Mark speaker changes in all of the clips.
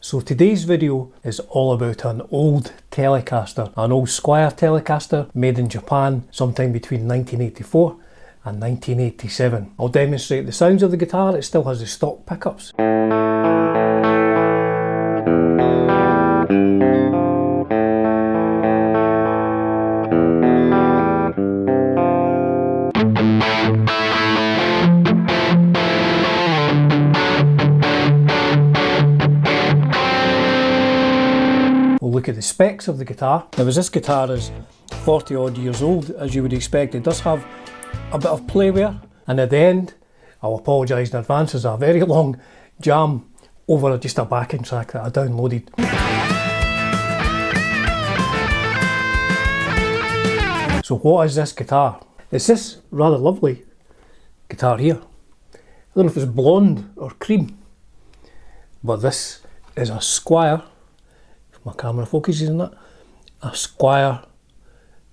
Speaker 1: So today's video is all about an old Telecaster, an old Squier Telecaster made in Japan sometime between 1984 and 1987. I'll demonstrate the sounds of the guitar. It still has the stock pickups. We'll look at the specs of the guitar. Now, as this guitar is 40 odd years old, as you would expect, it does have a bit of playwear, and at the end, I'll apologise in advance, there's a very long jam over just a backing track that I downloaded. So what is this guitar? It's this rather lovely guitar here. I don't know if it's blonde or cream, but this is a Squier. My camera focuses on that. A Squier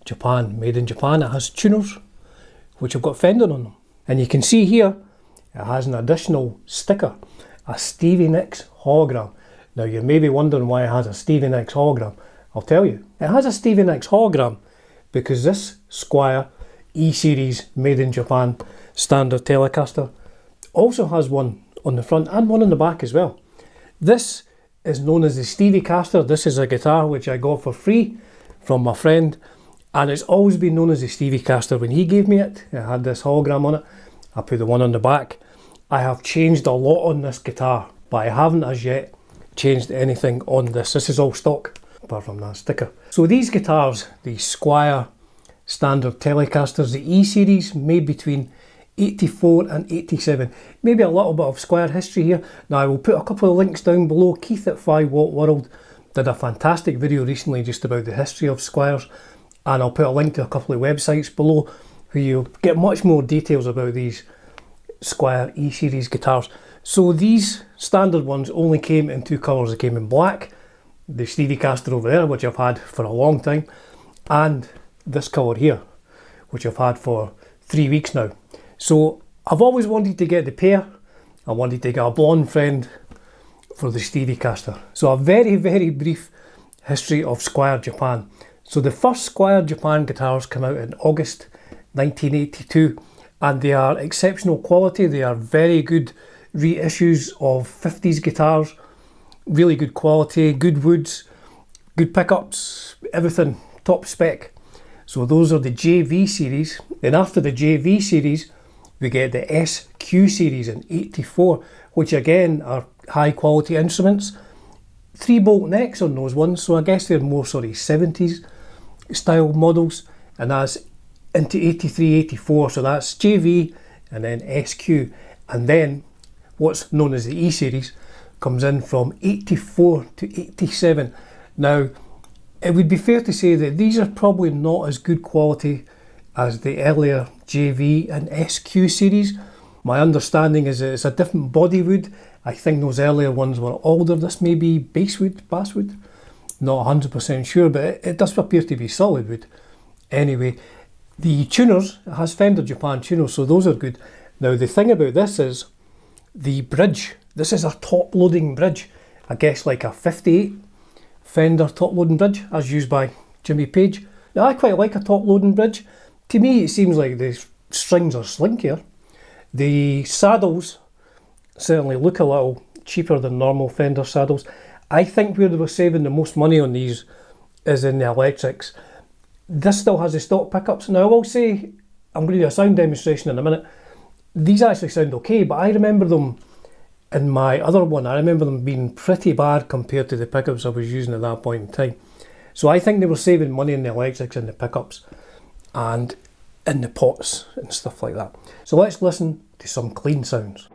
Speaker 1: Japan, made in Japan. It has tuners which have got Fender on them, and you can see here it has an additional sticker, a Stevie Nicks hologram. Now you may be wondering why it has a Stevie Nicks hologram. I'll tell you. It has a Stevie Nicks hologram because this Squier E-Series made in Japan standard Telecaster also has one on the front and one on the back as well. This is known as the Stevie Caster. This is a guitar which I got for free from my friend, and it's always been known as the Stevie Caster. When he gave me it, it had this hologram on it. I put the one on the back. I have changed a lot on this guitar, but I haven't as yet changed anything on this. This is all stock, apart from that sticker. So these guitars, the Squier standard Telecasters, the E-Series, made between 84 and 87. Maybe a little bit of Squier history here. Now I will put a couple of links down below. Keith at 5 Watt World did a fantastic video recently just about the history of Squiers, and I'll put a link to a couple of websites below where you'll get much more details about these Squier E-Series guitars. So these standard ones only came in two colours. They came in black, the Stevie Caster over there, which I've had for a long time, and this colour here, which I've had for 3 weeks now. So I've always wanted to get the pair. I wanted to get a blonde friend for the Stevie Caster. So a very, very brief history of Squier Japan. So the first Squier Japan guitars came out in August 1982, and they are exceptional quality. They are very good reissues of 50s guitars, really good quality, good woods, good pickups, everything top spec. So those are the JV series. Then after the JV series, we get the SQ series in 84, which again are high quality instruments. 3-bolt necks on those ones, so I guess they're more sort of 70s style models, and that's into 83, 84, so that's JV and then SQ, and then what's known as the E series comes in from 84 to 87. Now it would be fair to say that these are probably not as good quality as the earlier JV and SQ series. My understanding is that it's a different body wood. I think those earlier ones were older. This may be basswood, not 100% sure, but it does appear to be solid wood. Anyway, the tuners, it has Fender Japan tuners, so those are good. Now the thing about this is the bridge. This is a top loading bridge. I guess like a 58 Fender top loading bridge as used by Jimmy Page. Now I quite like a top loading bridge. To me it seems like the strings are slinkier. The saddles certainly look a little cheaper than normal Fender saddles. I think where they were saving the most money on these is in the electrics. This still has the stock pickups. Now I will say, I'm going to do a sound demonstration in a minute. These actually sound okay, but I remember them in my other one, I remember them being pretty bad compared to the pickups I was using at that point in time. So I think they were saving money in the electrics and the pickups and in the pots and stuff like that. So let's listen to some clean sounds.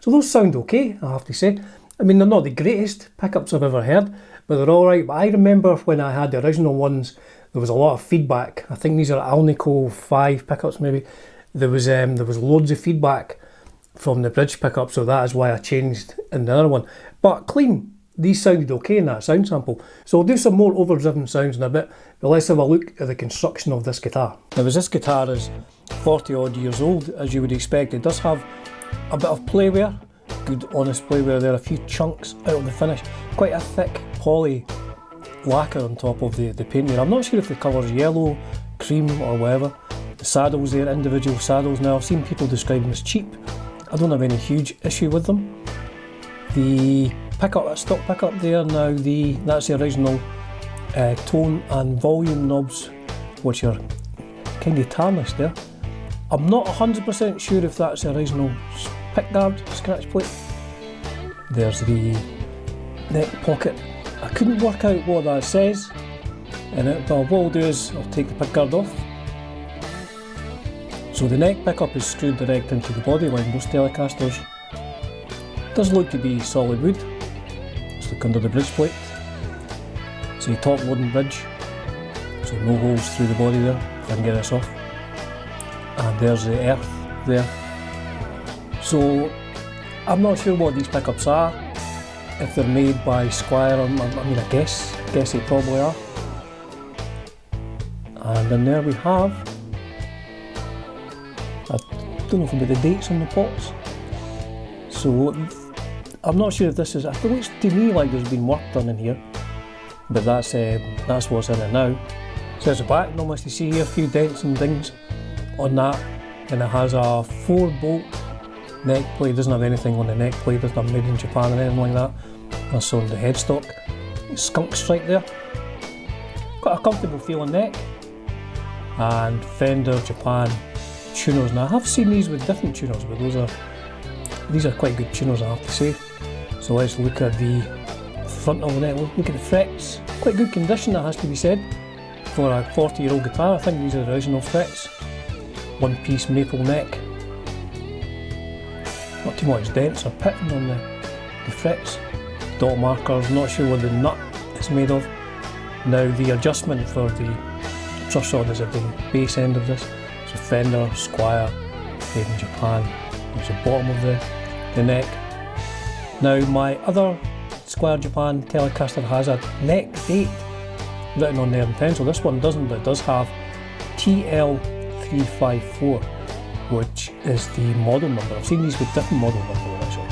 Speaker 1: So those sound okay, I have to say. I mean, they're not the greatest pickups I've ever heard, but they're alright. But I remember when I had the original ones, there was a lot of feedback. I think these are Alnico 5 pickups maybe. There was loads of feedback from the bridge pickup, so that is why I changed in the other one. But clean, these sounded okay in that sound sample. So I'll do some more overdriven sounds in a bit, but let's have a look at the construction of this guitar. Now, as this guitar is 40 odd years old, as you would expect, it does have a bit of playwear, good honest playwear there, a few chunks out of the finish, quite a thick poly lacquer on top of the paint here. I'm not sure if the colour's yellow, cream or whatever. The saddles there, individual saddles. Now I've seen people describe them as cheap. I don't have any huge issue with them. The pickup, that stock pickup there, now that's the original tone and volume knobs, which are kind of tarnished there. I'm not 100% sure if that's the original pickguard scratch plate. There's the neck pocket. I couldn't work out what that says in it, but what I'll do is I'll take the pickguard off. So the neck pickup is screwed direct into the body like most Telecasters. Does look to be solid wood. Let's look under the bridge plate. It's a top loading bridge, so no holes through the body there, if I can get this off. And there's the earth there. So I'm not sure what these pickups are, if they're made by Squier. I mean, I guess they probably are. And then there we have, I don't know if it'll be the dates on the pots. So I'm not sure if this is, it looks to me like there's been work done in here, but that's what's in it now. So there's the back, not much to see here, a few dents and things on that, and it has a 4-bolt neck plate. It doesn't have anything on the neck plate, it's not made in Japan or anything like that. That's on the headstock. Skunk stripe there. Got a comfortable feeling neck. And Fender Japan tuners. Now I have seen these with different tuners, but these are quite good tuners, I have to say. So let's look at the front of the neck. Look at the frets. Quite good condition, that has to be said. For a 40-year-old guitar, I think these are the original frets. One-piece maple neck. Not too much dents or pitting on the frets. Dot markers, not sure what the nut is made of. Now the adjustment for the truss rod is at the base end of this. So Fender, Squier, made in Japan. There's the bottom of the neck. Now my other Squier Japan Telecaster has a neck date written on there in pencil. This one doesn't, but it does have TL354, which is the model number. I've seen these with different model numbers actually.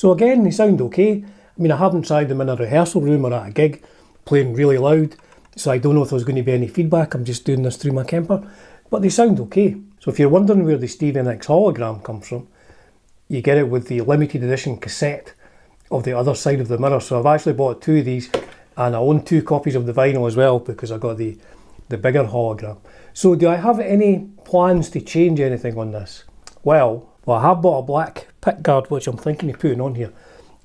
Speaker 1: So again, they sound okay. I mean, I haven't tried them in a rehearsal room or at a gig, playing really loud, so I don't know if there's going to be any feedback. I'm just doing this through my Kemper, but they sound okay. So if you're wondering where the Steve NX hologram comes from, you get it with the limited edition cassette of the other side of the mirror. So I've actually bought 2 of these, and I own 2 copies of the vinyl as well because I got the bigger hologram. So do I have any plans to change anything on this? Well, I have bought a black pickguard which I'm thinking of putting on here.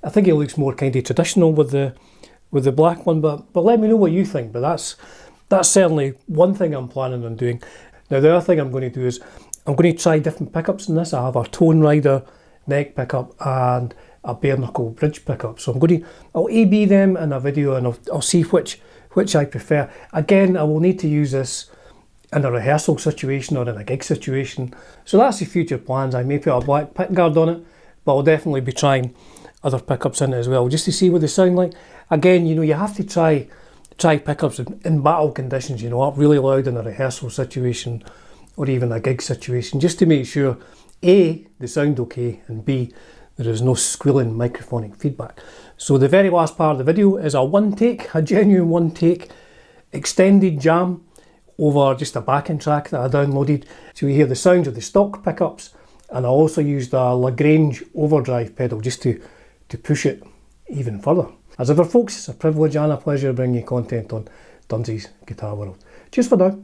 Speaker 1: I think it looks more kind of traditional with the black one, but let me know what you think. But that's certainly one thing I'm planning on doing. Now the other thing I'm going to do is I'm going to try different pickups in this. I have a Tone Rider neck pickup and a bare knuckle bridge pickup. So I'll A/B them in a video, and I'll see which I prefer. Again, I will need to use this in a rehearsal situation or in a gig situation. So that's the future plans. I may put a black pickguard on it, but I'll definitely be trying other pickups in it as well, just to see what they sound like. Again, you know, you have to try pickups in battle conditions, you know, up really loud in a rehearsal situation or even a gig situation, just to make sure A, they sound okay, and B, there is no squealing microphonic feedback. So the very last part of the video is a genuine one take extended jam over just a backing track that I downloaded. So you hear the sounds of the stock pickups, and I also used a Lagrange overdrive pedal just to push it even further. As ever folks, it's a privilege and a pleasure bringing you content on Dunsy's Guitar World. Cheers for now.